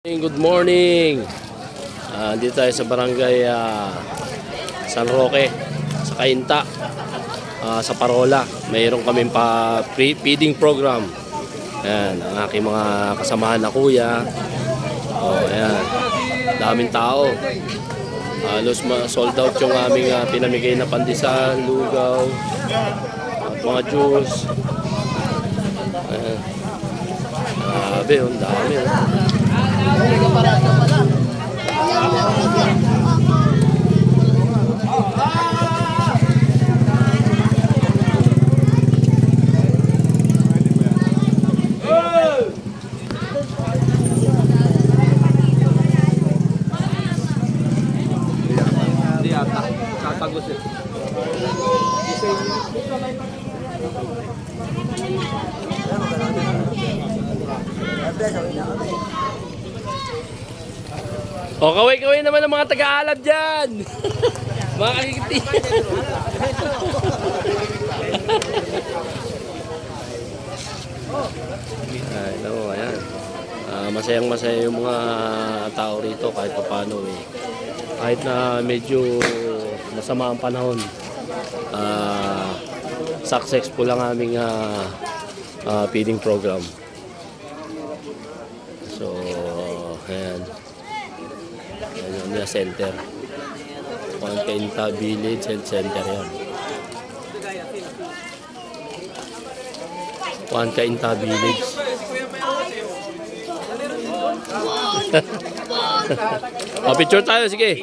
Good morning. Dito tayo sa barangay San Roque, sa Cainta, sa Parola. Mayroon kaming feeding program. Ayan, ang aking mga kasamahan na kuya. Ayan, daming tao. Halos sold out yung aming pinamigay na pandesal, lugaw, at mga juice. Ayan. Grabe, ang dami. Hindi ata. Tatagos eh. Kaway-kaway naman ang mga taga-alab dyan. Mga kakikiti. Ay, no, ayan. Masayang-masaya yung mga tao rito kahit paano eh. Kahit na medyo masama ang panahon. Successful lang aming feeding program. So, ayan. Ayan yung center. Cainta Village Health Center yan. Cainta Village. Picture tayo, sige.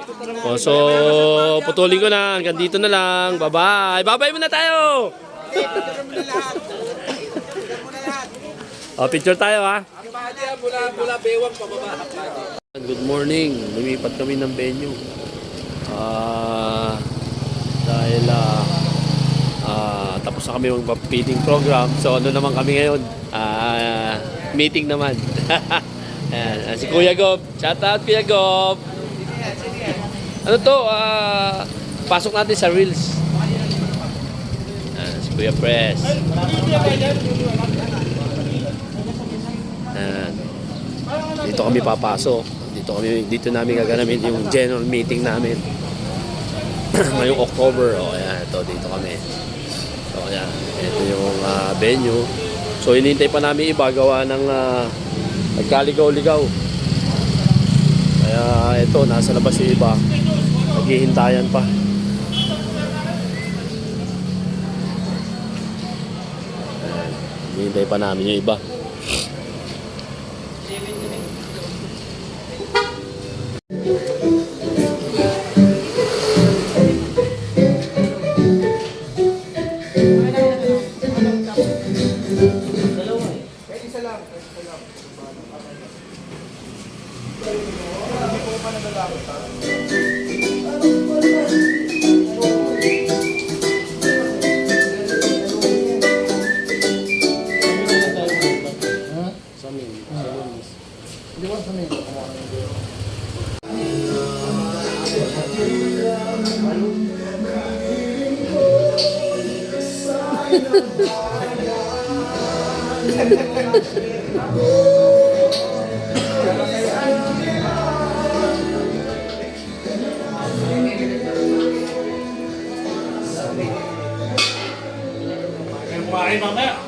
So, putulin ko na. Hanggang dito na lang. Bye-bye. Bye-bye muna tayo. Picture tayo, ha. Mula bewang pababa. Good morning. Lumipat kami ng venue. Dahil tapos na kami mag-feeding program. So ano naman kami ngayon? Meeting naman. Si Kuya Gob. Shout out Kuya Gob. Ano to? Pasok natin sa Reels. Si Kuya Press. Dito kami papasok. Dito namin gaganamin yung general meeting namin. Ngayong October. Ayan, dito kami. So, ayan. Ito yung venue. So, hinihintay pa namin iba gawa ng nagkaligaw-ligaw. Kaya, ito, nasa labas yung iba. Naghihintayan pa. Ayan. Hinihintay pa namin yung iba. Kumain mamaya.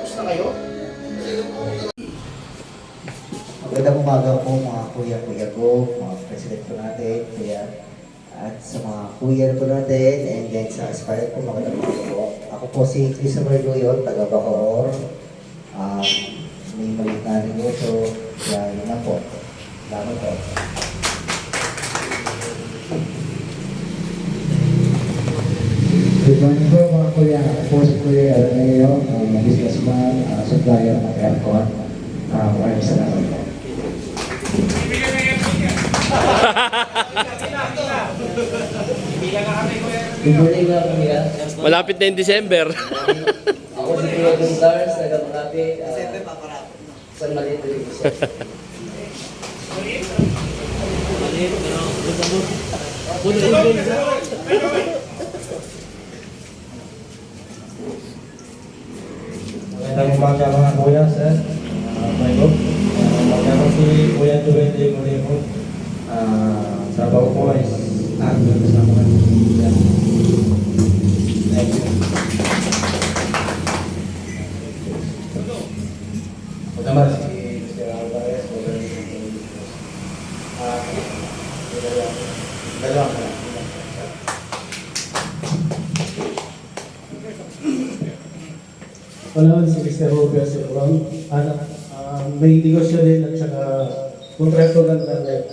Gusto kayo? Magandang umaga po mga kuya-kuya ko, mga president po natin, kuya, at sa mga kuya po natin, and then sa aspirant po, magandang umaga po. Ako po si Christopher Luyon, taga Bacoor. May maliit na negosyo, kaya yun na po. Salamat po. Good morning po mga kuya. Ako po si Kuya Araneo, businessman, supplier ng aircon. Maraming salamat po. Good morning mga kuya. Malapit na yung December. Ako si Kuya Guntars, taga Makati. San Malito dito sa. Magandang umaga mga kuya, sir. Michael. Magkano si Kuya Joel de Moreno. Trabaho ko ay actor sa mga media. Thank you. O naman si Mr. Alvarez, dalawa ka lang. Wala si Mr. Robert Sebron. May negosyo din at saka kontrakto ng landlord.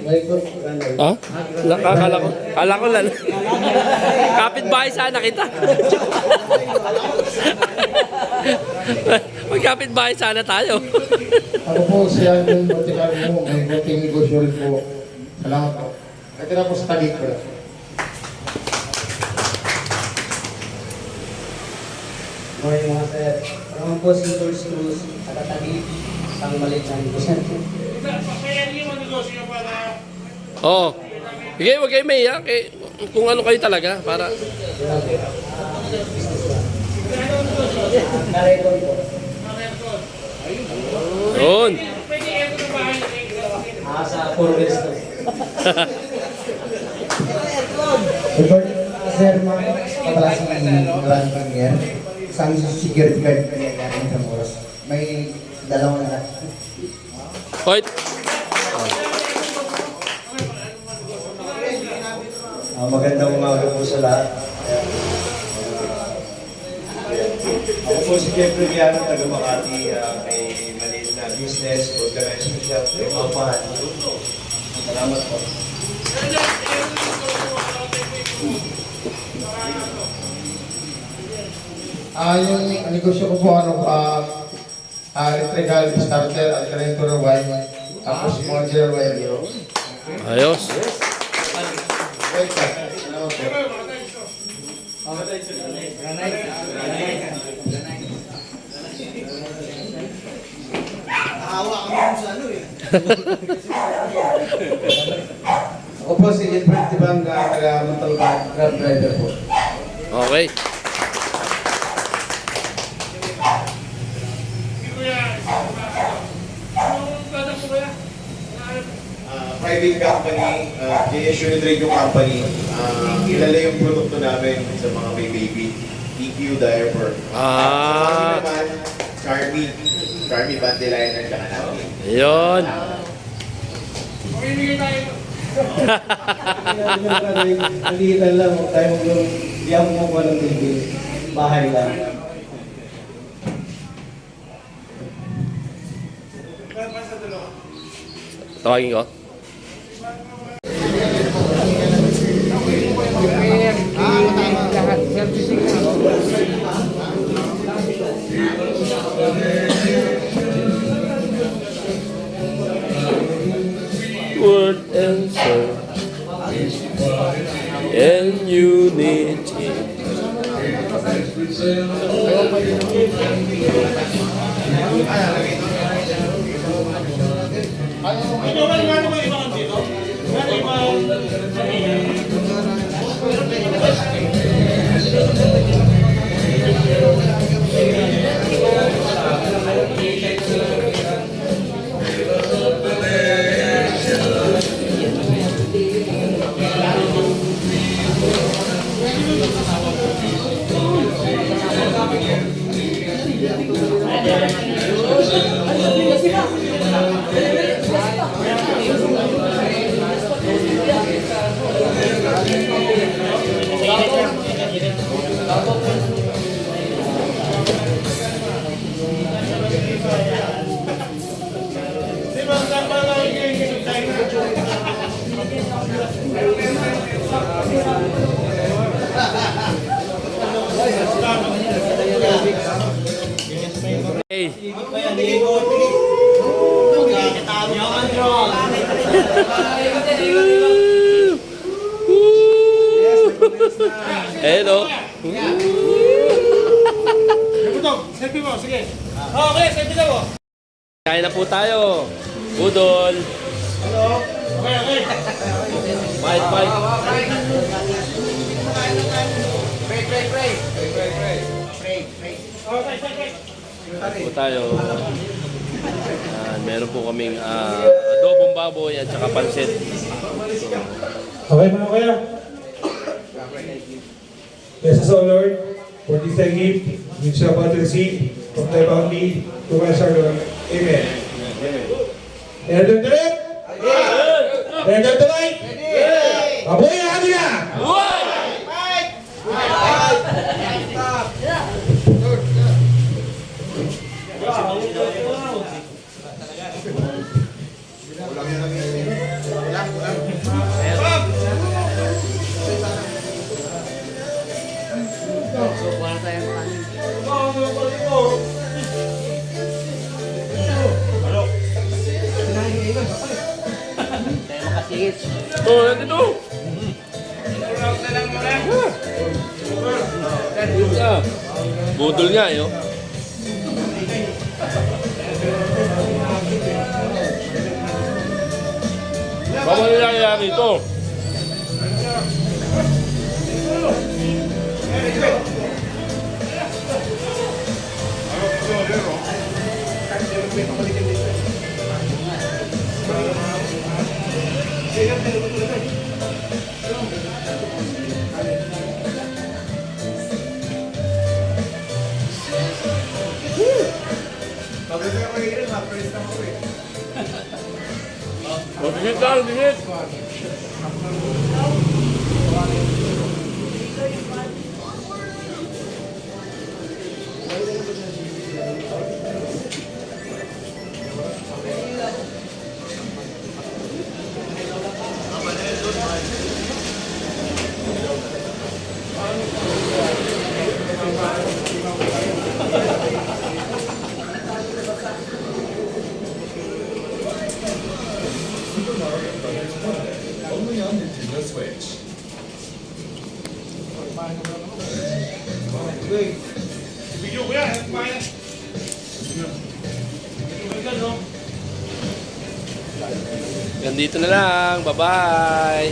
May kontrakto. Ha? Kala ko lang. Kapit-bahay sana kita. Magkapit-bahay sana tayo. Ako po siya yung vertical mo, may konting negosyo rin po. Salamat po. Natira po sa Taguig ko. Morning mga sir. Naman po si Tours Cruz, taga-Taguig, isang maliit na negosyo. Oo. Sige, huwag kayo may kung ano kayo talaga. Para Nareton po. yun. Sa Forwest to. Good sir, mga kapalasang Grand Premier. Isang security guard ng Intramuros. May dalawang na. Hoyt. Magandang umaga po sa lahat. Ako po si Jeffrey Viano, taga Makati, may maliit na business, organization shop, may kapan. Salamat po. Yung negosyo ko po, electrical starter, alternator wire, tapos modular wire. Ayos. Welcome. Salamat po. Ako po si Edward Tibanga, taga Montalban, grab driver po. Okay. Private company, JS Unit Radio Company. Kilala yung produkto namin sa mga may baby. EQ diaper. Ah. Naman, Charmy Band Liner, tsaka namin. Ayun. Nalitan lang, huwag tayo di ako makuha ng baby. Bahay lang. Tawagin ko. Word answer and unity. Hey. Hello. Selfie mo, sige. Okay, selfie na mo. Kain na po tayo. Budol. Okay, okay. Bye, bye. Pray. Po tayo. Meron po kaming adobong baboy at saka pansit. Okay mga kuya. Bless us, O Lord, for this thy gift, which shall about to receive from thy bounty to us our Lord. Amen. Ready to it? Ready to it? Baboy na kami na! Oh, nandito! Budol nga eh, oh. Babalik na kaya rito. Oh, dingit lang, dingit. Video ko yan. Kumain na. Ganito na lang. Bye-bye.